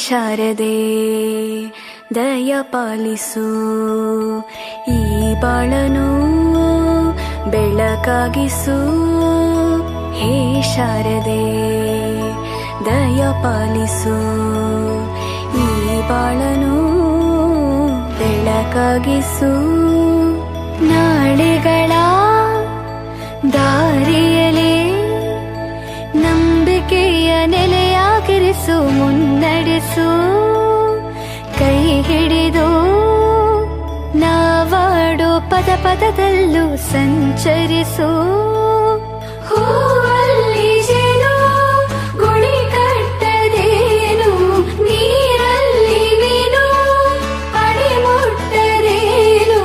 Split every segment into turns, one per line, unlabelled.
ಶಾರದೆ ದಯ ಪಾಲಿಸು, ಈ ಬಾಳನು ಬೆಳಕಾಗಿಸು. ಹೇ ಶಾರದೆ ದಯ ಪಾಲಿಸು, ಈ ಬಾಳನು ಬೆಳಕಾಗಿಸು. ನಾಳೆಗಳ ದಾರಿಯಲೇ ನಂಬಿಕೆಯ ನೆಲೆಯಾಗಿರಿಸು, ಮುನ್ನಡೆಸು. ಕೈ ಹಿಡಿದು ನಾವಾಡೋ ಪದ ಪದದಲ್ಲೂ ಸಂಚರಿಸು. ಹೂವಲ್ಲಿ ಜೇನು ಗುಡಿ ಕಟ್ಟದೇನು, ನೀರಲ್ಲಿ ಮೀನು ಅಡಿ ಮುಟ್ಟದೇನು,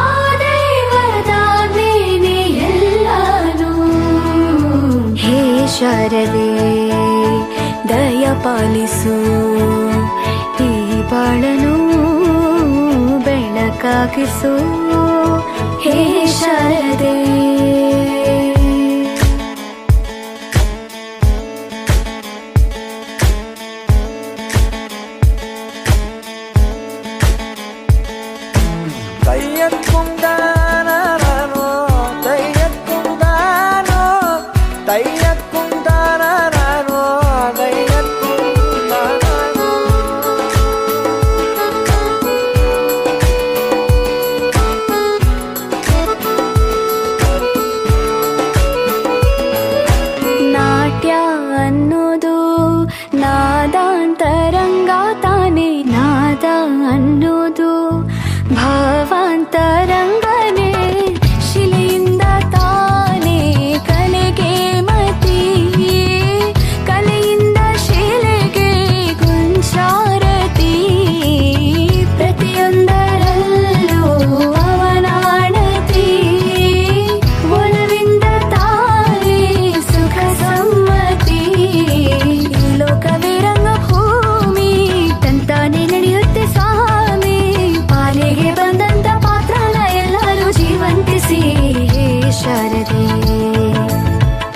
ಆ ದೈವದಾಜ್ಞೆನೇ ಎಲ್ಲಾನು. ಹೇ ಶಾರದೆ ದಯ ಪಾಲಿಸು, ಈ ಬಾಳನು ಬೆಳಕಾಗಿಸು. ಹೇ ಶಾರದೆ
തയ്യക്കുണ്ടാനോ തയ്യക്കുണ്ടാനോ തയ്യക്കുണ്ടാനോ തയ്യക്കുണ്ടാനോ.
ನಾಟ್ಯ ಅನ್ನೋದು ನಾದಾಂತರಂಗ ತಾನೆ, ನಾದ ಅನ್ನೋದು ಭಾವಾಂತರಂಗನೇ. ಶಿಲೆಯಿಂದ ತಾನೇ ಕಲೆಗೆ ಮತಿ, ಕಲೆಯಿಂದ ಶಿಲೆಗೆ ಗುಂಚಾರತಿ. ಪ್ರತಿಯೊಂದರಲ್ಲೂ ಅವನಾಣತಿ, ಒಲವಿಂದ ತಾನೇ ಸುಖ ಸಮ್ಮತಿ. ಲೋಕವೇ ರಂಗಭೂಮಿ ತಂತಾನೆ ನಡೆಯುತ್ತೆ ಸ್ವಾಮಿ, ಪಾಲಿಗೆ ಬಂದಂತ ಪಾತ್ರನ ಎಲ್ಲರೂ ಜೀವಂತಿಸಿ. ಹೇ ಶಾರದೆ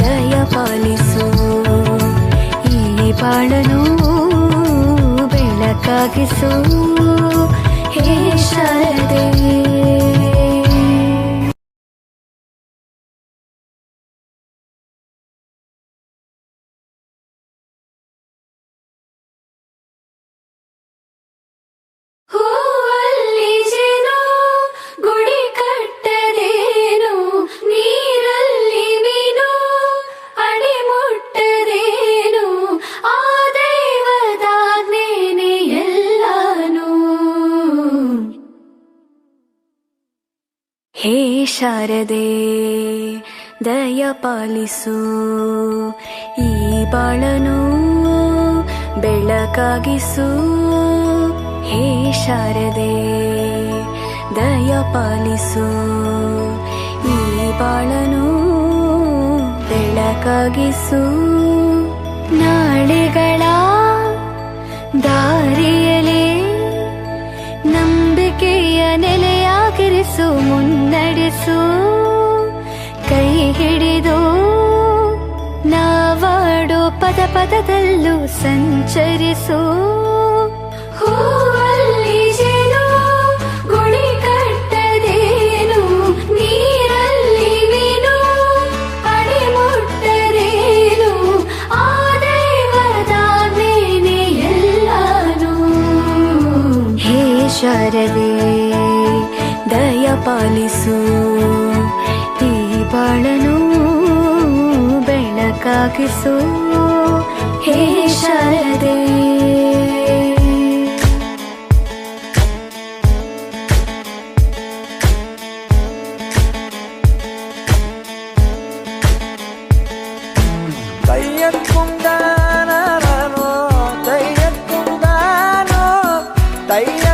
ದಯ ಪಾಲಿಸು, ಈ ಬಾಳನು ಬೆಳಕಾಗಿಸು. ಹೇ ಶಾರದೆ ಹೂವಲ್ಲಿ ಜೇನು ಗುಡಿ ಕಟ್ಟದೇನು, ನೀರಲ್ಲಿ ಮೀನು ಅಡಿ ಮುಟ್ಟದೇನು, ಆ ದೈವದಾಜ್ಞೆನೇ ಎಲ್ಲಾನು. ಹೇ ಶಾರದೆ ದಯ ಪಾಲಿಸು, ಈ ಬಾಳನು ಬೆಳಕಾಗಿಸು. ಹೇ ಶಾರದೆ ದಯ ಪಾಲಿಸು, ಈ ಬಾಳನು ಬೆಳಕಾಗಿಸು. ನಾಳೆಗಳ ದಾರಿಯಲೇ ನಂಬಿಕೆಯ ನೆಲೆಯಾಗಿರಿಸು, ಮುನ್ನಡೆಸು. ಕೈ ಹಿಡಿದು ನಾವಾಡೋ ಪದ ಪದದಲ್ಲೂ ಸಂಚರಿಸು. ಹೂವಲ್ಲಿ ಜೇನು ಗುಡಿ ಕಟ್ಟದೇನು, ನೀರಲ್ಲಿ ಮೀನು ಅಡಿ ಮುಟ್ಟದೇನು, ಆ ದೈವದಾಜ್ಞೆನೇ ಎಲ್ಲಾನು. ಹೇ ಶಾರದೆ ದಯ ಪಾಲಿಸು, ಈ ಬಾಳನು ಬೆಳಕಾಗಿಸು. ಹೇ ಶಾರದೆ
തയ്യക്കുണ്ടാനോ തയ്യക്കുണ്ടാനോ തയ്യ